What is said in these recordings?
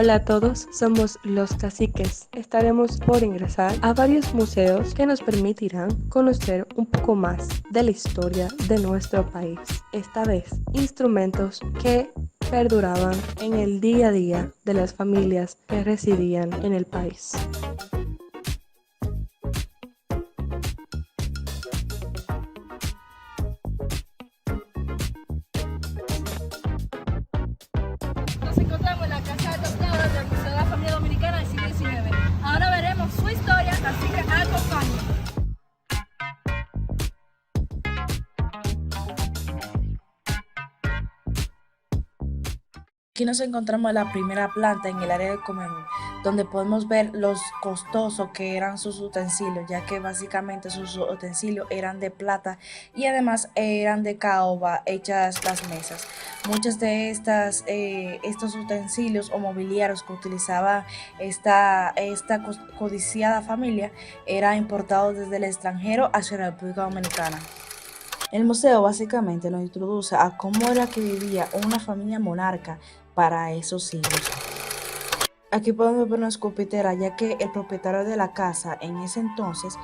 Hola a todos, somos los caciques. Estaremos por ingresar a varios museos que nos permitirán conocer un poco más de la historia de nuestro país. Esta vez, instrumentos que perduraban en el día a día de las familias que residían en el país. Nos encontramos en la Casa de Doctor del Museo de la Familia Dominicana del siglo XIX. Ahora veremos su historia, así que acompáñenme. Aquí nos encontramos en la primera planta, en el área del comedor, donde podemos ver los costosos que eran sus utensilios, ya que básicamente sus utensilios eran de plata y además eran de caoba hechas las mesas. Muchos de estos utensilios o mobiliarios que utilizaba esta codiciada familia era importado desde el extranjero hacia la República Dominicana. El museo básicamente nos introduce a cómo era que vivía una familia monarca para esos siglos. Aquí podemos ver una escopetera, ya que el propietario de la casa en ese entonces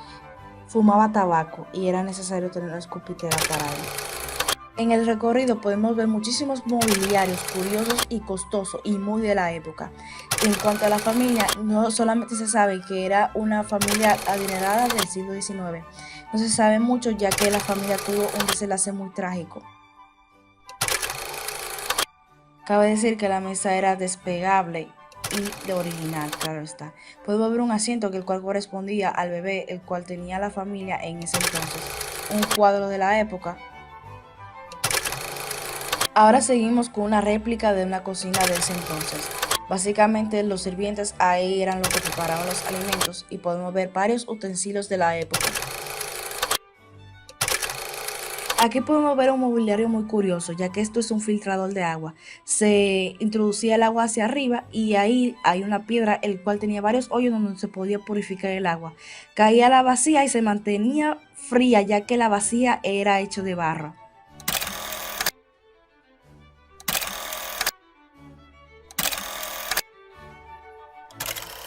fumaba tabaco y era necesario tener una escopetera para él. En el recorrido podemos ver muchísimos mobiliarios curiosos y costosos y muy de la época. En cuanto a la familia, no solamente se sabe que era una familia adinerada del siglo XIX, no se sabe mucho ya que la familia tuvo un desenlace muy trágico. Cabe decir que la mesa era despegable y de original, claro está. Podemos ver un asiento que el cual correspondía al bebé, el cual tenía la familia en ese entonces. Un cuadro de la época. Ahora seguimos con una réplica de una cocina de ese entonces. Básicamente los sirvientes ahí eran los que preparaban los alimentos y podemos ver varios utensilios de la época. Aquí podemos ver un mobiliario muy curioso, ya que esto es un filtrador de agua. Se introducía el agua hacia arriba y ahí hay una piedra, el cual tenía varios hoyos donde se podía purificar el agua. Caía la vacía y se mantenía fría, ya que la vacía era hecho de barro.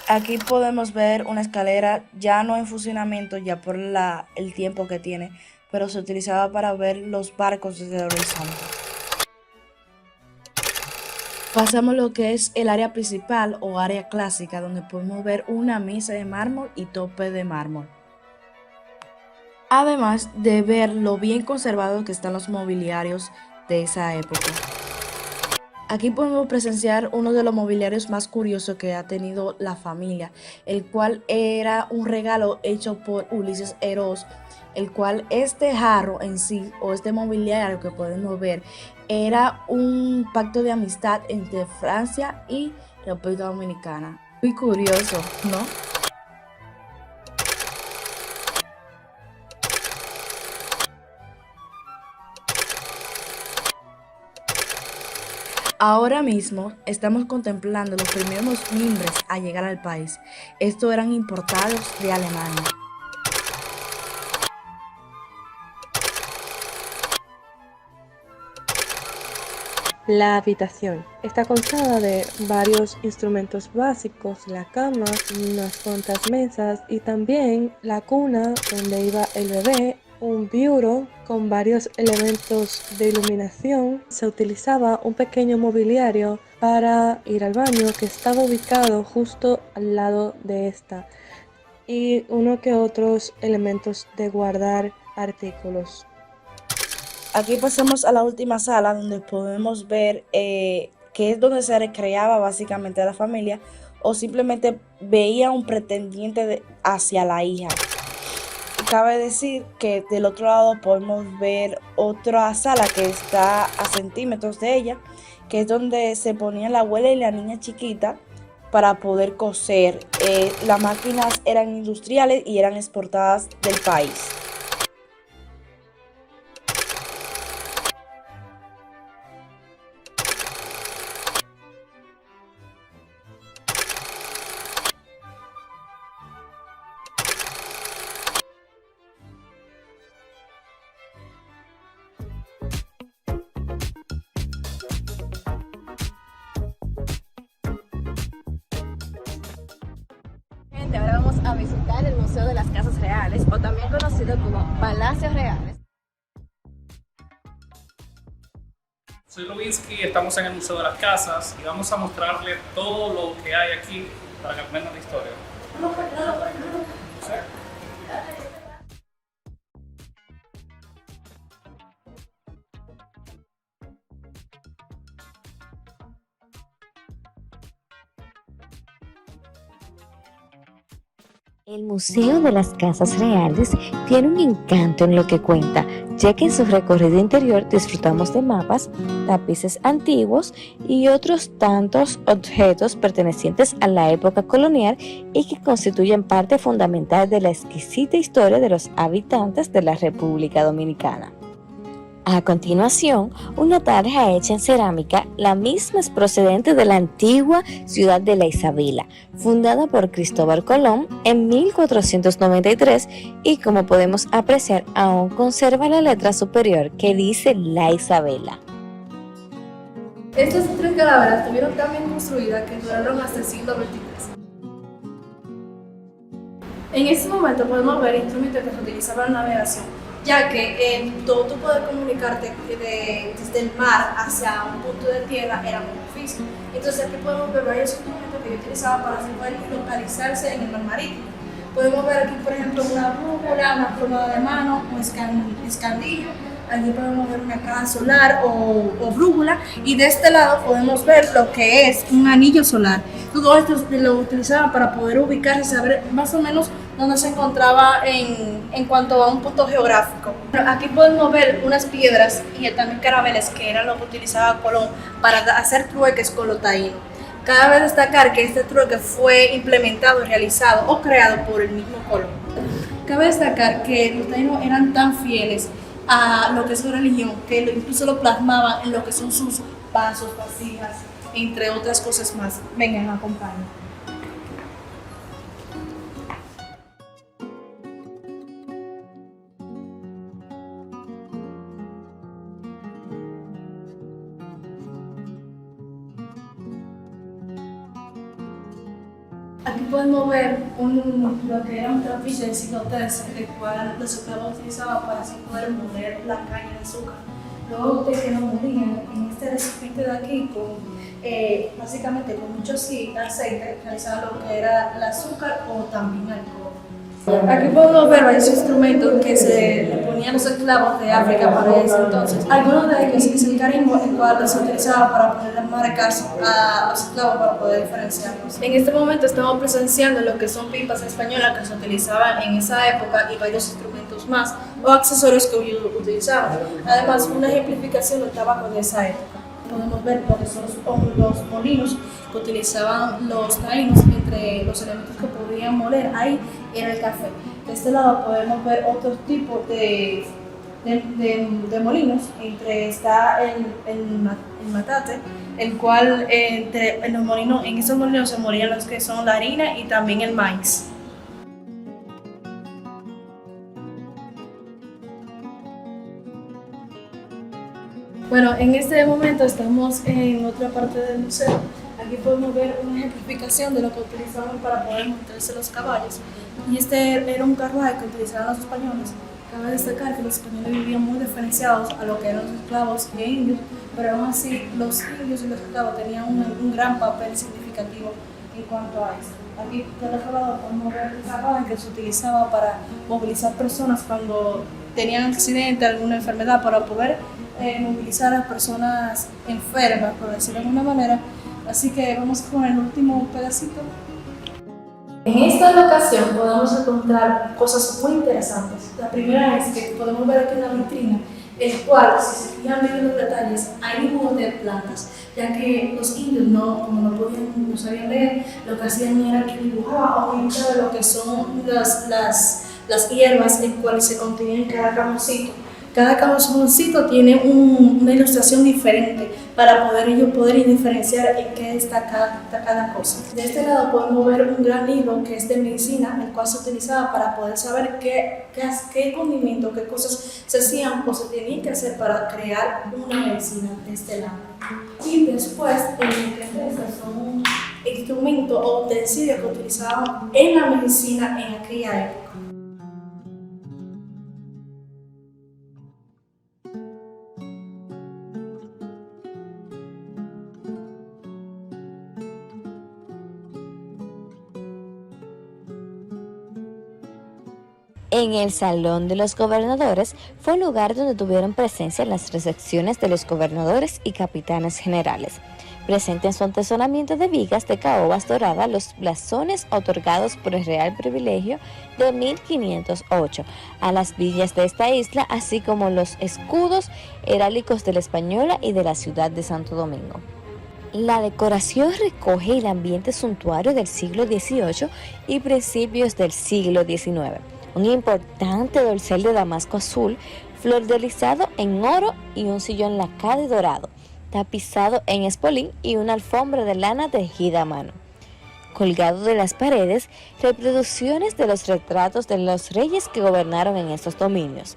Aquí podemos ver una escalera ya no en funcionamiento, ya por el tiempo que tiene, pero se utilizaba para ver los barcos desde el horizonte. Pasamos a lo que es el área principal o área clásica, donde podemos ver una mesa de mármol y tope de mármol. Además de ver lo bien conservados que están los mobiliarios de esa época. Aquí podemos presenciar uno de los mobiliarios más curiosos que ha tenido la familia, el cual era un regalo hecho por Ulises Eros, el cual este jarro en sí, o este mobiliario que podemos ver, era un pacto de amistad entre Francia y República Dominicana. Muy curioso, ¿no? Ahora mismo estamos contemplando los primeros mimbres a llegar al país. Estos eran importados de Alemania. La habitación está constada de varios instrumentos básicos, la cama, unas cuantas mesas y también la cuna donde iba el bebé, un bureau con varios elementos de iluminación. Se utilizaba un pequeño mobiliario para ir al baño que estaba ubicado justo al lado de esta y uno que otros elementos de guardar artículos. Aquí pasamos a la última sala donde podemos ver que es donde se recreaba básicamente la familia o simplemente veía un pretendiente hacia la hija. Cabe decir que del otro lado podemos ver otra sala que está a centímetros de ella, que es donde se ponían la abuela y la niña chiquita para poder coser. Las máquinas eran industriales y eran exportadas del país. a visitar el Museo de las Casas Reales, o también conocido como Palacios Reales. Soy Lubinsky, estamos en el Museo de las Casas y vamos a mostrarles todo lo que hay aquí para que aprendan la historia. El Museo de las Casas Reales tiene un encanto en lo que cuenta, ya que en su recorrido interior disfrutamos de mapas, tapices antiguos y otros tantos objetos pertenecientes a la época colonial y que constituyen parte fundamental de la exquisita historia de los habitantes de la República Dominicana. A continuación, una tarja hecha en cerámica, la misma es procedente de la antigua ciudad de La Isabela, fundada por Cristóbal Colón en 1493 y como podemos apreciar aún conserva la letra superior que dice La Isabela. Estas 3 calaveras estuvieron tan bien construidas que duraron hasta el siglo XXIII. En este momento podemos ver instrumentos que se utilizaban en la navegación, ya que todo tú poder comunicarte desde el mar hacia un punto de tierra era muy difícil. Entonces aquí podemos ver varios instrumentos que yo utilizaba para poder localizarse en el mar marítimo. Podemos ver aquí, por ejemplo, una brújula, una pluma de mano, un escandillo. Aquí podemos ver una caja solar o brújula, y de este lado podemos ver lo que es un anillo solar. Todo esto lo utilizaban para poder ubicarse y saber más o menos dónde se encontraba en cuanto a un punto geográfico. Aquí podemos ver unas piedras y también carabeles, que eran lo que utilizaba Colón para hacer trueques con los taínos. Cabe destacar que este trueque fue implementado, realizado o creado por el mismo Colón. Cabe destacar que los taínos eran tan fieles a lo que es su religión, que incluso lo plasmaban en lo que son sus vasos, vasijas, entre otras cosas más. Vengan, acompáñenme. Aquí podemos ver lo que era un trapiche del siglo XIII, el cual los esclavos utilizaban para así poder moler la caña de azúcar. Luego de que lo molían en este recipiente de aquí, básicamente con mucho aceite, realizaban lo que era el azúcar o también alcohol. Aquí podemos ver varios instrumentos que se le ponían a los esclavos de África para ese entonces. Algunos de ellos es el carimbo, el cual se utilizaba para poder marcar a los esclavos para poder diferenciarlos. En este momento estamos presenciando lo que son pipas españolas que se utilizaban en esa época y varios instrumentos más o accesorios que ellos utilizaban. Además, una ejemplificación del tabaco de esa época. Podemos ver lo que son los molinos que utilizaban los taínos. Entre los elementos que podían moler ahí era el café. De este lado podemos ver otros tipos de molinos. Está el matate, el cual en esos molinos se morían los que son la harina y también el maíz. Bueno, en este momento estamos en otra parte del museo. Aquí podemos ver una ejemplificación de lo que utilizaban para poder montarse los caballos. Y este era un carruaje que utilizaban los españoles. Cabe destacar que los españoles vivían muy diferenciados a lo que eran los esclavos e indios, pero aún así los indios y los esclavos tenían un gran papel significativo en cuanto a esto. Aquí del otro lado podemos ver un carruaje que se utilizaba para movilizar personas cuando tenían accidente, alguna enfermedad, para poder movilizar a las personas enfermas, por decirlo de alguna manera. Así que vamos con el último pedacito. En esta locación podemos encontrar cosas muy interesantes. La primera es que podemos ver aquí una vitrina, el cual, si se fijan bien en los detalles, hay dibujos de plantas, ya que los indios, como no sabían leer, lo que hacían era que dibujaban mucho de lo que son las hierbas en cuales se contenían en cada cajoncito. Cada cajoncito tiene una ilustración diferente para ellos poder diferenciar en qué está cada cosa. De este lado podemos ver un gran libro que es de medicina, el cual se utilizaba para poder saber qué condimento, qué cosas se hacían o se tenían que hacer para crear una medicina de este lado. Y después, estas son instrumentos o utensilios que utilizaban en la medicina en aquella época. En el Salón de los Gobernadores fue un lugar donde tuvieron presencia las recepciones de los gobernadores y capitanes generales. Presente en su artesonamiento de vigas de caobas doradas los blasones otorgados por el Real Privilegio de 1508 a las villas de esta isla, así como los escudos heráldicos de la Española y de la ciudad de Santo Domingo. La decoración recoge el ambiente suntuario del siglo XVIII y principios del siglo XIX. Un importante dorsal de damasco azul, flordelizado en oro y un sillón lacado y dorado, tapizado en espolín y una alfombra de lana tejida a mano. Colgado de las paredes, reproducciones de los retratos de los reyes que gobernaron en estos dominios.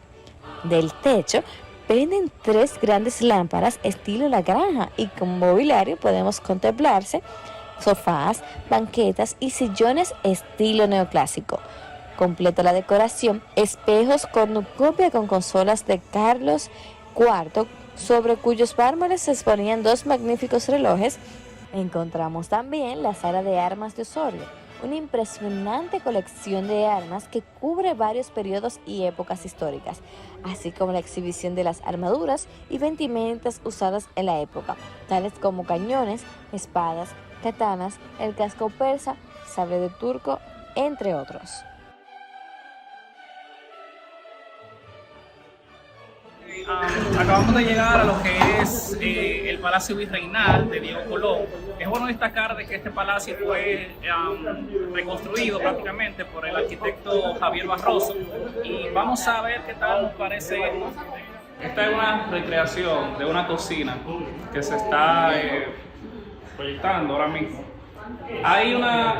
Del techo penden 3 grandes lámparas estilo La Granja y con mobiliario podemos contemplarse sofás, banquetas y sillones estilo neoclásico. Completa la decoración, espejos cornucopia con consolas de Carlos IV, sobre cuyos mármoles se exponían 2 magníficos relojes. Encontramos también la sala de armas de Osorio, una impresionante colección de armas que cubre varios periodos y épocas históricas, así como la exhibición de las armaduras y vestimentas usadas en la época, tales como cañones, espadas, katanas, el casco persa, sable de turco, entre otros. Acabamos de llegar a lo que es el Palacio Virreinal de Diego Colón. Es bueno destacar de que este palacio fue reconstruido prácticamente por el arquitecto Javier Barroso y vamos a ver qué tal nos parece. Esta es una recreación de una cocina que se está proyectando ahora mismo. Hay una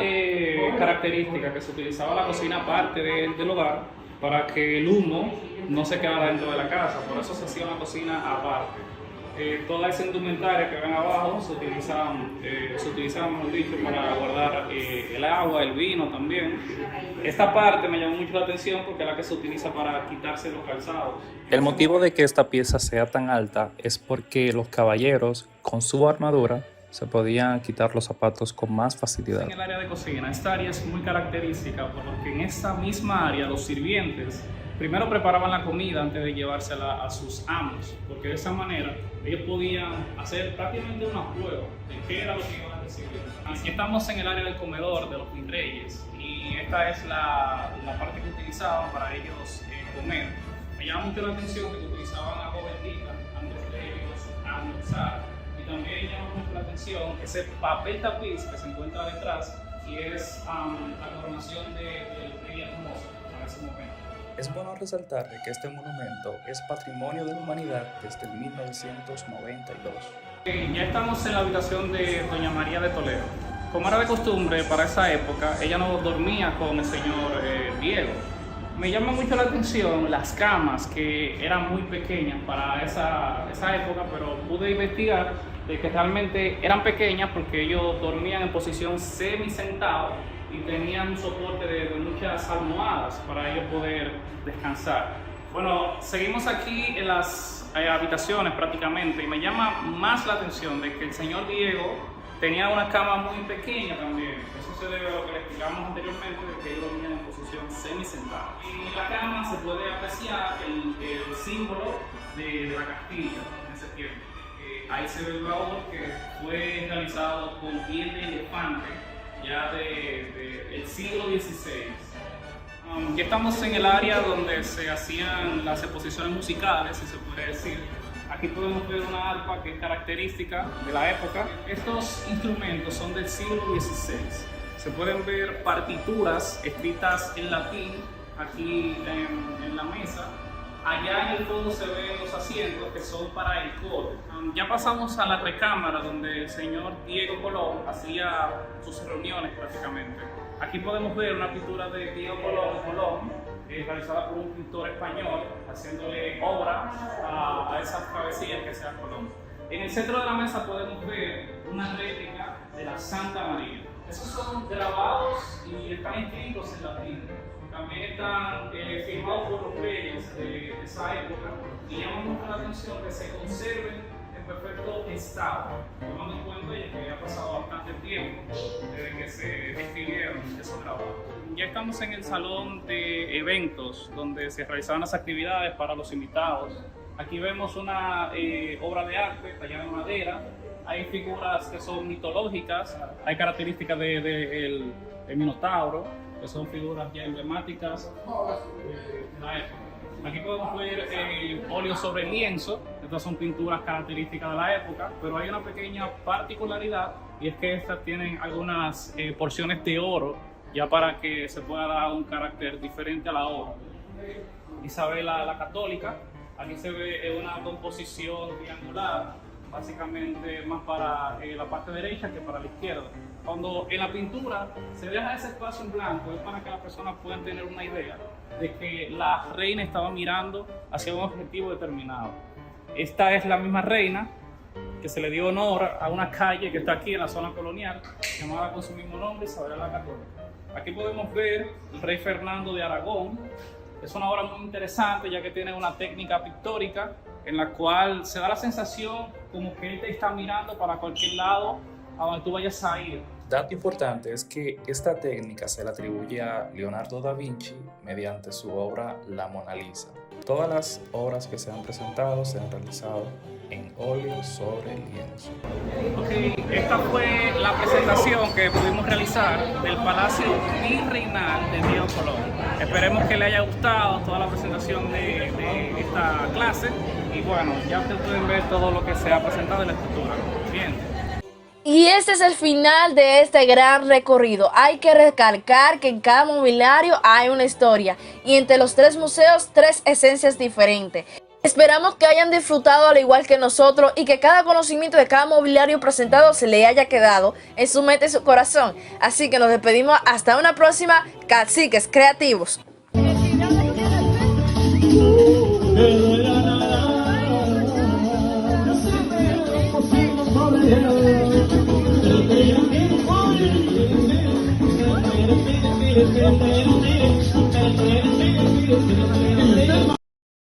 característica que se utilizaba la cocina aparte del hogar para que el humo no se quedara dentro de la casa, por eso se hacía una cocina aparte. Toda esa indumentaria que ven abajo se utilizaban mejor dicho, para guardar el agua, el vino también. Esta parte me llamó mucho la atención porque es la que se utiliza para quitarse los calzados. El motivo de que esta pieza sea tan alta es porque los caballeros, con su armadura, se podían quitar los zapatos con más facilidad. En el área de cocina, esta área es muy característica porque en esta misma área los sirvientes primero preparaban la comida antes de llevársela a sus amos, porque de esa manera ellos podían hacer prácticamente una prueba de qué era lo que iban a recibir. Aquí estamos en el área del comedor de los virreyes y esta es la parte que utilizaban para ellos comer. Me llama mucho la atención que utilizaban agua bendita antes de ellos almorzar. Y también llama mucho la atención ese papel tapiz que se encuentra detrás y es la coronación del rey Hermoso para ese momento. Es bueno resaltar que este monumento es patrimonio de la humanidad desde el 1992. Ya estamos en la habitación de Doña María de Toledo. Como era de costumbre para esa época, ella no dormía con el señor Diego. Me llama mucho la atención las camas que eran muy pequeñas para esa época, pero pude investigar de que realmente eran pequeñas porque ellos dormían en posición semisentado y tenían un soporte de muchas almohadas para ellos poder descansar. Bueno, seguimos aquí en las habitaciones prácticamente y me llama más la atención de que el señor Diego tenía una cama muy pequeña también. Eso se debe a lo que le explicamos anteriormente de que ellos dormían en posición semisentada. Y en la cama se puede apreciar el símbolo de la Castilla en ese tiempo. Ahí se ve el baúl que fue realizado con piel de elefante ya del siglo XVI. Ya estamos en el área donde se hacían las exposiciones musicales, si se puede decir. Aquí podemos ver una arpa que es característica de la época. Estos instrumentos son del siglo XVI. Se pueden ver partituras escritas en latín aquí en la mesa. Allá en el fondo se ven los asientos que son para el coro. Ya pasamos a la recámara donde el señor Diego Colón hacía sus reuniones prácticamente. Aquí podemos ver una pintura de Diego Colón realizada por un pintor español, haciéndole obra a esas cabecillas que sea Colón. En el centro de la mesa podemos ver una réplica de la Santa María. Esos son grabados y están escritos en latín. También están firmados por los reyes de esa época y llama mucho la atención que se conserven en perfecto estado, tomando en cuenta que ha pasado bastante tiempo desde que se escribieron esos grabados. Ya estamos en el salón de eventos donde se realizaban las actividades para los invitados. Aquí vemos una obra de arte tallada en madera. Hay figuras que son mitológicas, hay características del Minotauro, que son figuras ya emblemáticas de la época. Aquí podemos ver óleo sobre lienzo. Estas son pinturas características de la época, pero hay una pequeña particularidad y es que estas tienen algunas porciones de oro ya para que se pueda dar un carácter diferente a la obra. Isabela la Católica, aquí se ve una composición triangular, básicamente más para la parte derecha que para la izquierda. Cuando en la pintura se deja ese espacio en blanco es para que las personas puedan tener una idea de que la reina estaba mirando hacia un objetivo determinado. Esta es la misma reina que se le dio honor a una calle que está aquí en la zona colonial, llamada con su mismo nombre, Isabel la Católica. Aquí podemos ver el rey Fernando de Aragón. Es una obra muy interesante ya que tiene una técnica pictórica en la cual se da la sensación como que él te está mirando para cualquier lado a donde tú vayas a ir. Dato importante es que esta técnica se le atribuye a Leonardo da Vinci mediante su obra La Mona Lisa. Todas las obras que se han presentado se han realizado en óleo sobre lienzo. Ok, esta fue la presentación que pudimos realizar del Palacio Virreinal de Diego Colón. Esperemos que le haya gustado toda la presentación de esta clase y bueno, ya ustedes pueden ver todo lo que se ha presentado en la escultura. Bien. Y este es el final de este gran recorrido. Hay que recalcar que en cada mobiliario hay una historia y entre los 3 museos 3 esencias diferentes. Esperamos que hayan disfrutado al igual que nosotros y que cada conocimiento de cada mobiliario presentado se le haya quedado en su mente y su corazón. Así que nos despedimos hasta una próxima, Caciques Creativos. El